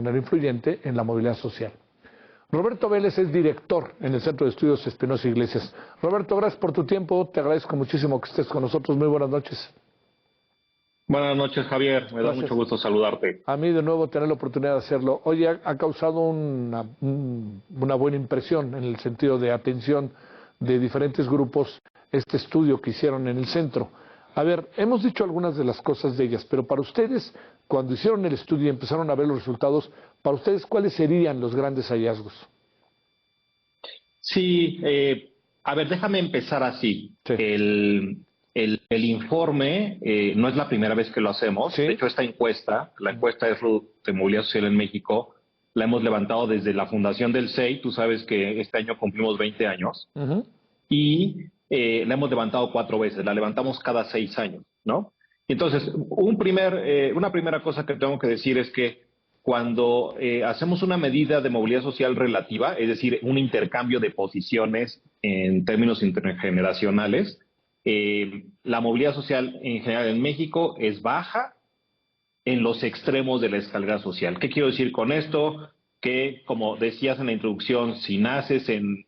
manera influyente en la movilidad social. Roberto Vélez es director en el Centro de Estudios Espinosa Iglesias. Roberto, gracias por tu tiempo, te agradezco muchísimo que estés con nosotros. Muy buenas noches. Buenas noches, Javier. Me da mucho gusto saludarte. A mí de nuevo tener la oportunidad de hacerlo. Hoy ha causado una buena impresión en el sentido de atención de diferentes grupos este estudio que hicieron en el centro. A ver, hemos dicho algunas de las cosas de ellas, pero para ustedes, cuando hicieron el estudio y empezaron a ver los resultados, para ustedes, ¿cuáles serían los grandes hallazgos? Sí, a ver, déjame empezar así. Sí. El informe no es la primera vez que lo hacemos. ¿Sí? De hecho, esta encuesta, la encuesta de movilidad social en México, la hemos levantado desde la fundación del SEI. Tú sabes que este año cumplimos 20 años. Y la hemos levantado 4 veces. La levantamos cada 6 años, ¿no? Entonces, una primera cosa que tengo que decir es que cuando hacemos una medida de movilidad social relativa, es decir, un intercambio de posiciones en términos intergeneracionales, la movilidad social en general en México es baja en los extremos de la escalera social. ¿Qué quiero decir con esto? Que, como decías en la introducción, si naces en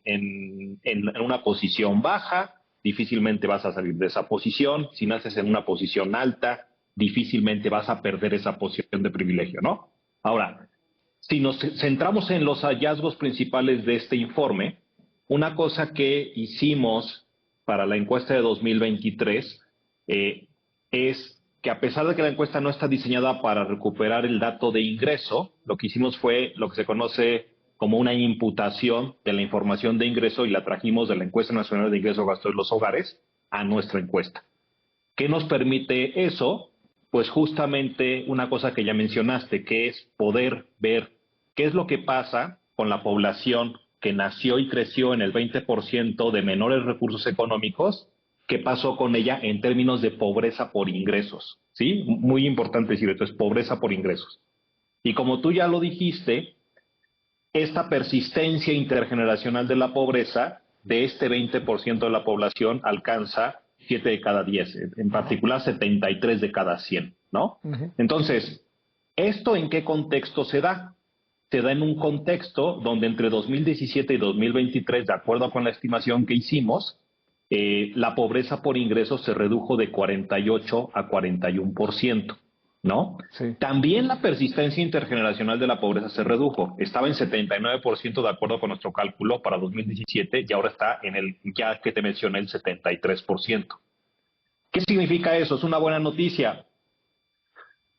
una posición baja, difícilmente vas a salir de esa posición. Si naces en una posición alta, difícilmente vas a perder esa posición de privilegio, ¿no? Ahora, si nos centramos en los hallazgos principales de este informe, una cosa que hicimos para la encuesta de 2023 es que, a pesar de que la encuesta no está diseñada para recuperar el dato de ingreso, lo que hicimos fue lo que se conoce como una imputación de la información de ingreso y la trajimos de la Encuesta Nacional de Ingreso Gasto de los Hogares a nuestra encuesta. ¿Qué nos permite eso? Pues justamente una cosa que ya mencionaste, que es poder ver qué es lo que pasa con la población que nació y creció en el 20% de menores recursos económicos. ¿Qué pasó con ella en términos de pobreza por ingresos? ¿Sí? Muy importante decir esto, es pobreza por ingresos. Y como tú ya lo dijiste, esta persistencia intergeneracional de la pobreza de este 20% de la población alcanza 7 de cada 10, en particular 73 de cada 100, ¿no? Entonces, ¿esto en qué contexto se da? Se da en un contexto donde entre 2017 y 2023, de acuerdo con la estimación que hicimos, la pobreza por ingresos se redujo de 48 a 41%, ¿no? Sí. También la persistencia intergeneracional de la pobreza se redujo. Estaba en 79% de acuerdo con nuestro cálculo para 2017 y ahora está en el, ya que te mencioné, el 73%. ¿Qué significa eso? ¿Es una buena noticia?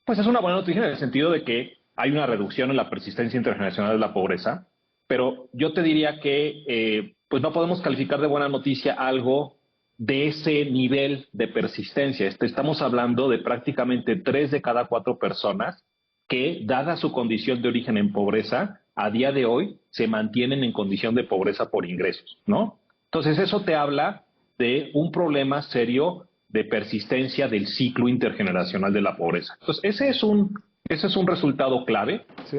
Pues es una buena noticia en el sentido de que hay una reducción en la persistencia intergeneracional de la pobreza, pero yo te diría que pues no podemos calificar de buena noticia algo de ese nivel de persistencia. Estamos hablando de prácticamente 3 de cada 4 personas que, dada su condición de origen en pobreza, a día de hoy se mantienen en condición de pobreza por ingresos, ¿no? Entonces eso te habla de un problema serio de persistencia del ciclo intergeneracional de la pobreza. Entonces ese es un resultado clave. Sí.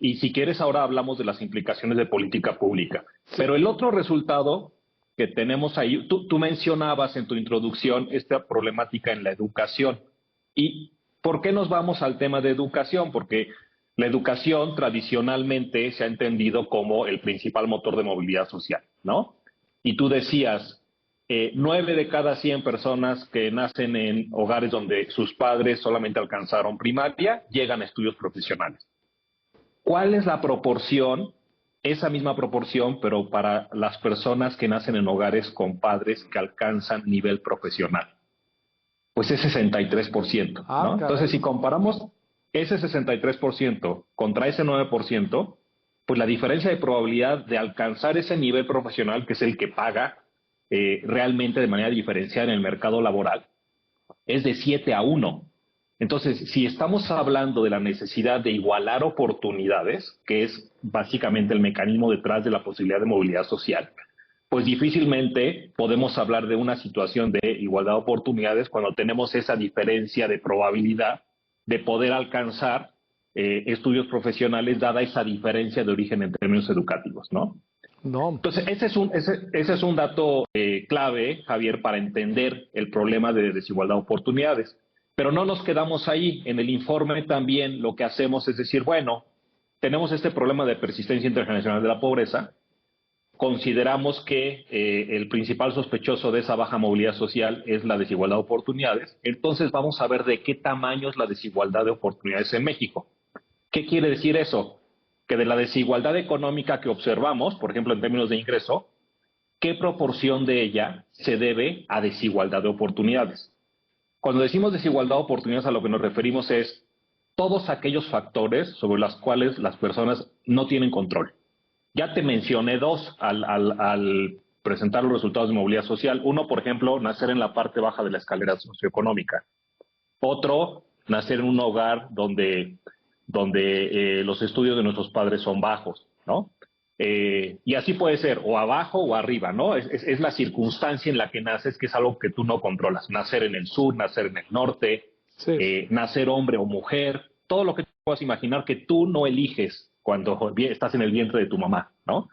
Y si quieres ahora hablamos de las implicaciones de política pública. Sí. Pero el otro resultado que tenemos ahí, tú mencionabas en tu introducción esta problemática en la educación. ¿Y por qué nos vamos al tema de educación? Porque la educación tradicionalmente se ha entendido como el principal motor de movilidad social, ¿no? Y tú decías, 9 de cada 100 personas que nacen en hogares donde sus padres solamente alcanzaron primaria, llegan a estudios profesionales. ¿Cuál es la proporción? Esa misma proporción, pero para las personas que nacen en hogares con padres que alcanzan nivel profesional. Pues es 63%, ¿no? Entonces, si comparamos ese 63% contra ese 9%, pues la diferencia de probabilidad de alcanzar ese nivel profesional, que es el que paga realmente de manera diferenciada en el mercado laboral, es de 7-1. Entonces, si estamos hablando de la necesidad de igualar oportunidades, que es básicamente el mecanismo detrás de la posibilidad de movilidad social, pues difícilmente podemos hablar de una situación de igualdad de oportunidades cuando tenemos esa diferencia de probabilidad de poder alcanzar estudios profesionales dada esa diferencia de origen en términos educativos, ¿no? No. Entonces, ese es un dato clave, Javier, para entender el problema de desigualdad de oportunidades. Pero no nos quedamos ahí. En el informe también lo que hacemos es decir, bueno, tenemos este problema de persistencia intergeneracional de la pobreza. Consideramos que el principal sospechoso de esa baja movilidad social es la desigualdad de oportunidades. Entonces vamos a ver de qué tamaño es la desigualdad de oportunidades en México. ¿Qué quiere decir eso? Que de la desigualdad económica que observamos, por ejemplo en términos de ingreso, ¿qué proporción de ella se debe a desigualdad de oportunidades? Cuando decimos desigualdad de oportunidades, a lo que nos referimos es todos aquellos factores sobre los cuales las personas no tienen control. Ya te mencioné dos al presentar los resultados de movilidad social. Uno, por ejemplo, nacer en la parte baja de la escalera socioeconómica. Otro, nacer en un hogar donde los estudios de nuestros padres son bajos, ¿no? Y así puede ser, o abajo o arriba, ¿no? Es la circunstancia en la que naces, que es algo que tú no controlas. Nacer en el sur, nacer en el norte, sí. Nacer hombre o mujer, todo lo que tú puedas imaginar que tú no eliges cuando estás en el vientre de tu mamá, ¿no?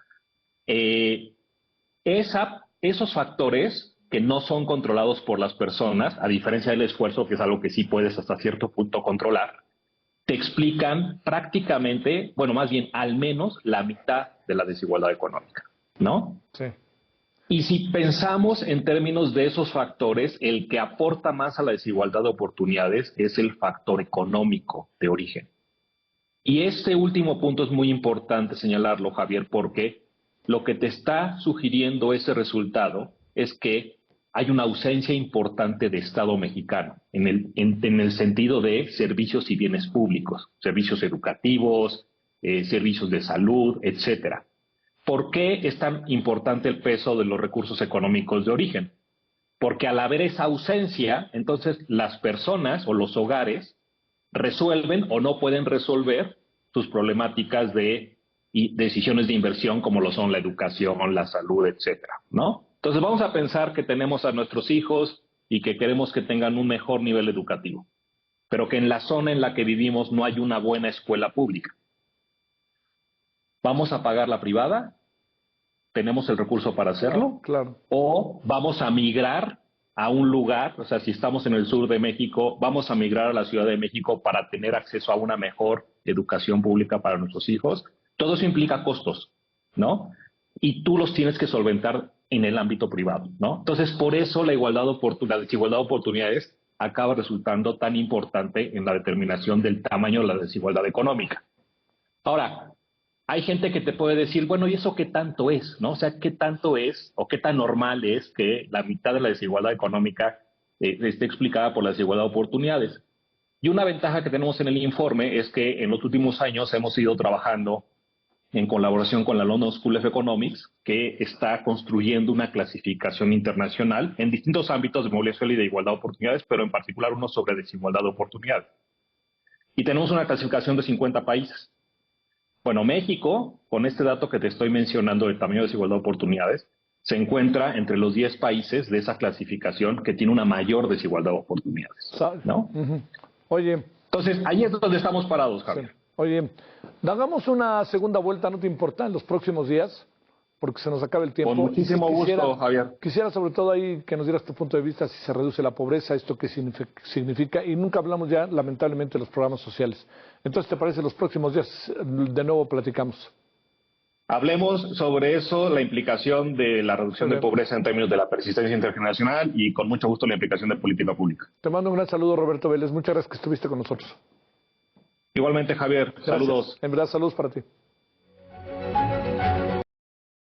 Esos factores que no son controlados por las personas, a diferencia del esfuerzo, que es algo que sí puedes hasta cierto punto controlar, te explican prácticamente, bueno, más bien al menos la mitad de la desigualdad económica, ¿no? Sí. Y si pensamos en términos de esos factores, el que aporta más a la desigualdad de oportunidades es el factor económico de origen. Y este último punto es muy importante señalarlo, Javier, porque lo que te está sugiriendo ese resultado es que hay una ausencia importante de Estado mexicano, en el sentido de servicios y bienes públicos, servicios educativos, servicios de salud, etcétera. ¿Por qué es tan importante el peso de los recursos económicos de origen? Porque al haber esa ausencia, entonces las personas o los hogares resuelven o no pueden resolver sus problemáticas de decisiones de inversión como lo son la educación, la salud, etcétera, ¿no? Entonces vamos a pensar que tenemos a nuestros hijos y que queremos que tengan un mejor nivel educativo, pero que en la zona en la que vivimos no hay una buena escuela pública. ¿Vamos a pagar la privada? ¿Tenemos el recurso para hacerlo? Claro. ¿O vamos a migrar a un lugar, o sea, si estamos en el sur de México, vamos a migrar a la Ciudad de México para tener acceso a una mejor educación pública para nuestros hijos? Todo eso implica costos, ¿no? Y tú los tienes que solventar en el ámbito privado, ¿no? Entonces, por eso la desigualdad de oportunidades acaba resultando tan importante en la determinación del tamaño de la desigualdad económica. Ahora, hay gente que te puede decir, bueno, ¿y eso qué tanto es, no? O sea, ¿qué tanto es o qué tan normal es que la mitad de la desigualdad económica esté explicada por la desigualdad de oportunidades? Y una ventaja que tenemos en el informe es que en los últimos años hemos ido trabajando en colaboración con la London School of Economics, que está construyendo una clasificación internacional en distintos ámbitos de movilidad social y de igualdad de oportunidades, pero en particular uno sobre desigualdad de oportunidades. Y tenemos una clasificación de 50 países. Bueno, México, con este dato que te estoy mencionando del tamaño de desigualdad de oportunidades, se encuentra entre los 10 países de esa clasificación que tiene una mayor desigualdad de oportunidades, ¿no? Oye. Entonces, ahí es donde estamos parados, Javier. Sí. Oye, hagamos una segunda vuelta, ¿no te importa? En los próximos días, porque se nos acaba el tiempo. Con muchísimo gusto, Javier. Quisiera sobre todo ahí que nos dieras tu punto de vista, si se reduce la pobreza, esto qué significa, y nunca hablamos ya, lamentablemente, de los programas sociales. Entonces, ¿te parece los próximos días de nuevo platicamos? Hablemos sobre eso, la implicación de la reducción de pobreza en términos de la persistencia intergeneracional y con mucho gusto la implicación de política pública. Te mando un gran saludo, Roberto Vélez. Muchas gracias que estuviste con nosotros. Igualmente, Javier. Gracias. Saludos. En verdad, saludos para ti.